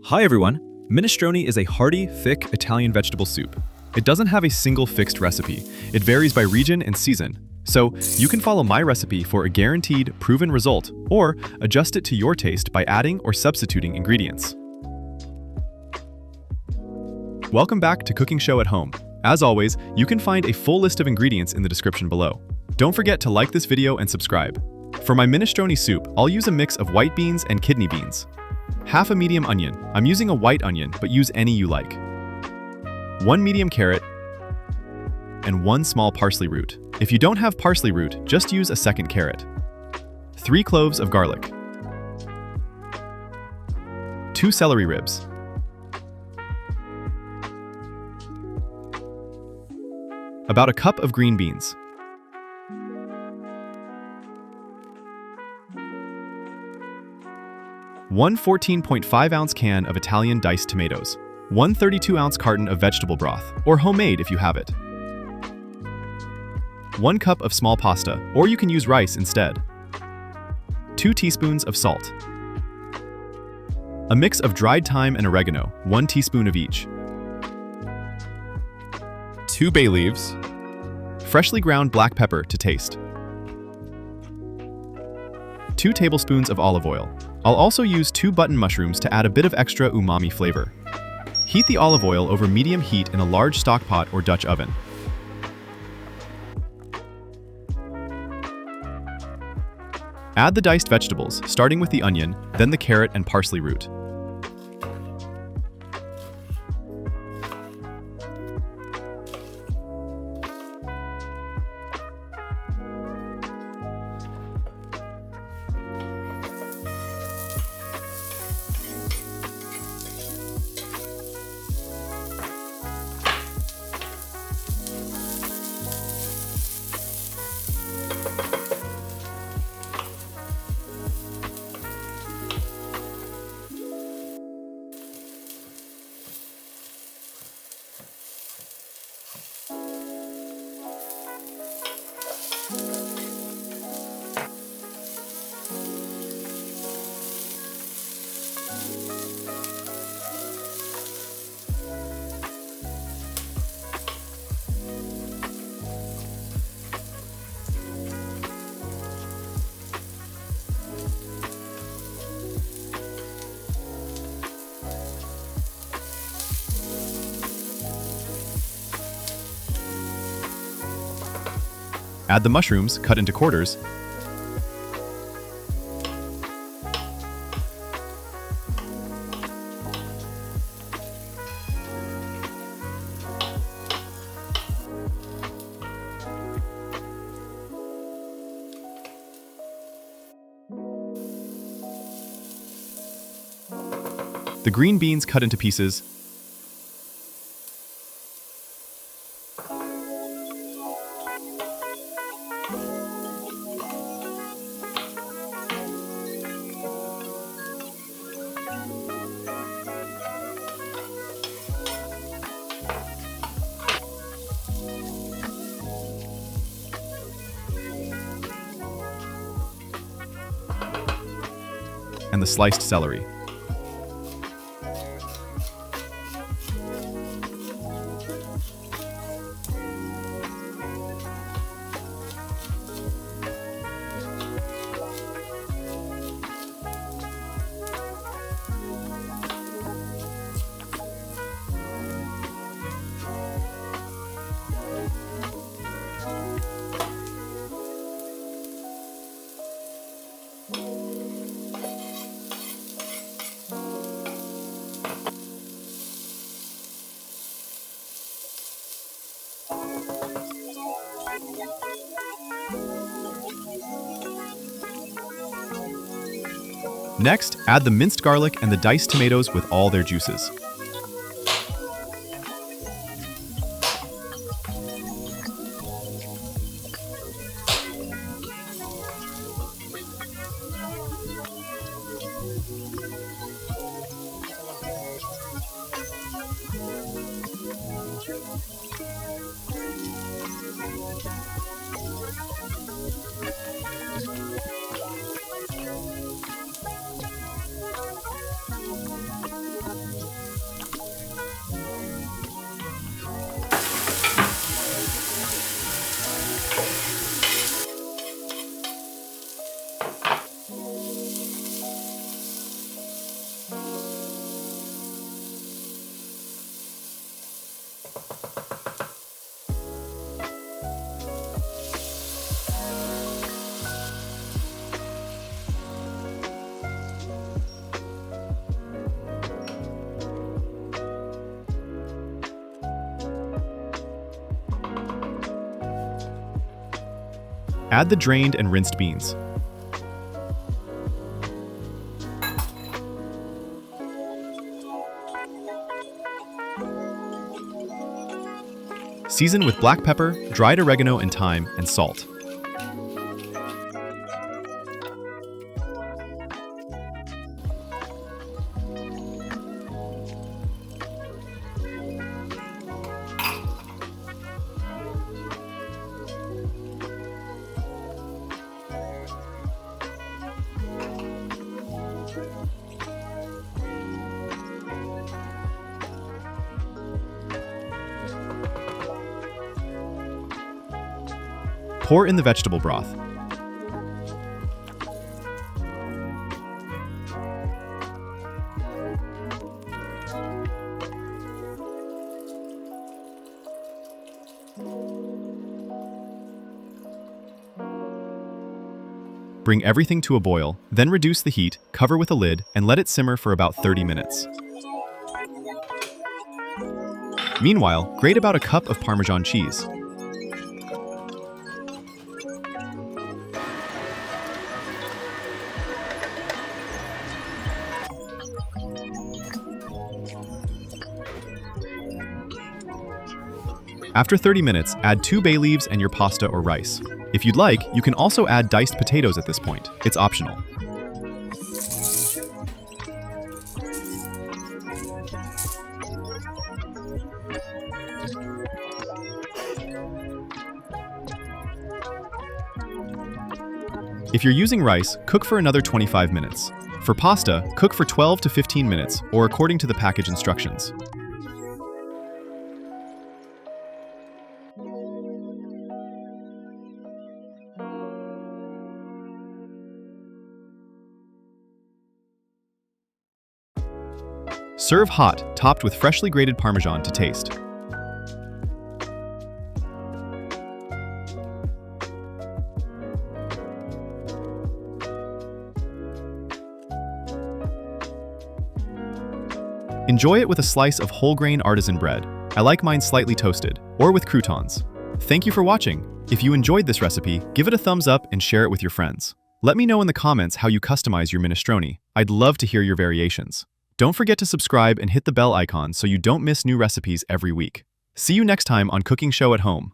Hi everyone! Minestrone is a hearty, thick Italian vegetable soup. It doesn't have a single fixed recipe. It varies by region and season. So, you can follow my recipe for a guaranteed, proven result, or adjust it to your taste by adding or substituting ingredients. Welcome back to Cooking Show at Home. As always, you can find a full list of ingredients in the description below. Don't forget to like this video and subscribe. For my minestrone soup, I'll use a mix of white beans and kidney beans. Half a medium onion. I'm using a white onion, but use any you like. 1 medium carrot, and 1 small parsley root. If you don't have parsley root, just use a second carrot. 3 cloves of garlic. 2 celery ribs. About a cup of green beans. 1 14.5-ounce can of Italian diced tomatoes. 1 32-ounce carton of vegetable broth, or homemade if you have it. 1 cup of small pasta, or you can use rice instead. 2 teaspoons of salt. A mix of dried thyme and oregano, 1 teaspoon of each. 2 bay leaves. Freshly ground black pepper to taste. 2 tablespoons of olive oil. I'll also use 2 button mushrooms to add a bit of extra umami flavor. Heat the olive oil over medium heat in a large stock pot or Dutch oven. Add the diced vegetables, starting with the onion, then the carrot and parsley root. Add the mushrooms, cut into quarters. The green beans cut into pieces. And the sliced celery. Next, add the minced garlic and the diced tomatoes with all their juices. Add the drained and rinsed beans. Season with black pepper, dried oregano and thyme, and salt. Pour in the vegetable broth. Bring everything to a boil, then reduce the heat, cover with a lid, and let it simmer for about 30 minutes. Meanwhile, grate about a cup of Parmesan cheese. After 30 minutes, add 2 bay leaves and your pasta or rice. If you'd like, you can also add diced potatoes at this point. It's optional. If you're using rice, cook for another 25 minutes. For pasta, cook for 12 to 15 minutes, or according to the package instructions. Serve hot, topped with freshly grated Parmesan to taste. Enjoy it with a slice of whole grain artisan bread. I like mine slightly toasted, or with croutons. Thank you for watching. If you enjoyed this recipe, give it a thumbs up and share it with your friends. Let me know in the comments how you customize your minestrone. I'd love to hear your variations. Don't forget to subscribe and hit the bell icon so you don't miss new recipes every week. See you next time on Cooking Show at Home.